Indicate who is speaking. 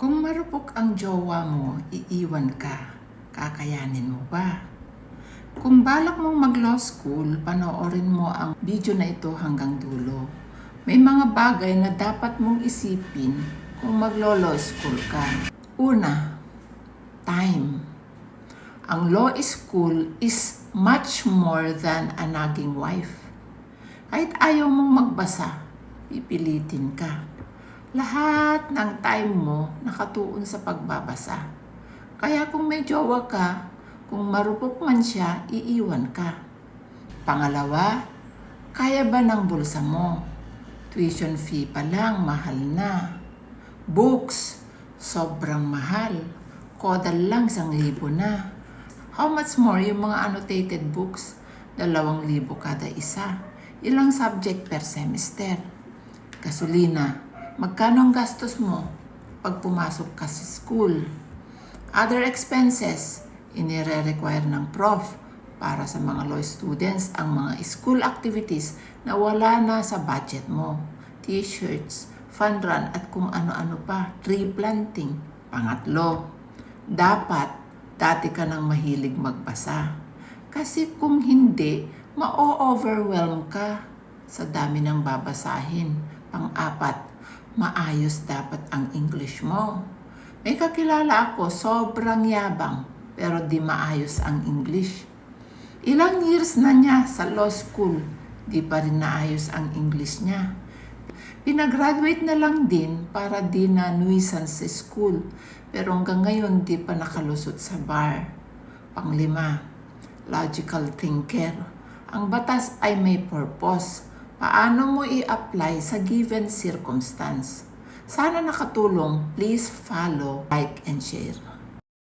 Speaker 1: Kung marupok ang jowa mo, iiwan ka, kakayanin mo ba? Kung balak mong mag-law school, panoorin mo ang video na ito hanggang dulo. May mga bagay na dapat mong isipin kung mag-law school ka. Una, time. Ang law school is much more than a nagging wife. Kahit ayaw mong magbasa, pipilitin ka. Lahat ng time mo nakatuon sa pagbabasa. Kaya kung may jowa ka, kung marupok man siya, iiwan ka. Pangalawa, kaya ba ng bulsa mo? Tuition fee pa lang, mahal na. Books, sobrang mahal. Kodal lang 1,000 na. How much more yung mga annotated books? 2,000 kada isa. Ilang subject per semester? Gasolina. Magkano ang gastos mo pag pumasok ka sa school? Other expenses, inire-require ng prof para sa mga law students ang mga school activities na wala na sa budget mo. T-shirts, fun run at kung ano-ano pa, tree planting. Pangatlo, dapat dati ka nang mahilig magbasa. Kasi kung hindi, ma-overwhelm ka sa dami ng babasahin. Pang-apat, maayos dapat ang English mo. May kakilala ako, sobrang yabang, pero di maayos ang English. Ilang years na niya sa law school, di pa rin naayos ang English niya. Pinagraduate na lang din para di na nuisance sa school, pero hanggang ngayon di pa nakalusot sa bar. Panglima, logical thinker. Ang batas ay may purpose. Paano mo i-apply sa given circumstance? Sana nakatulong. Please follow, like, and share.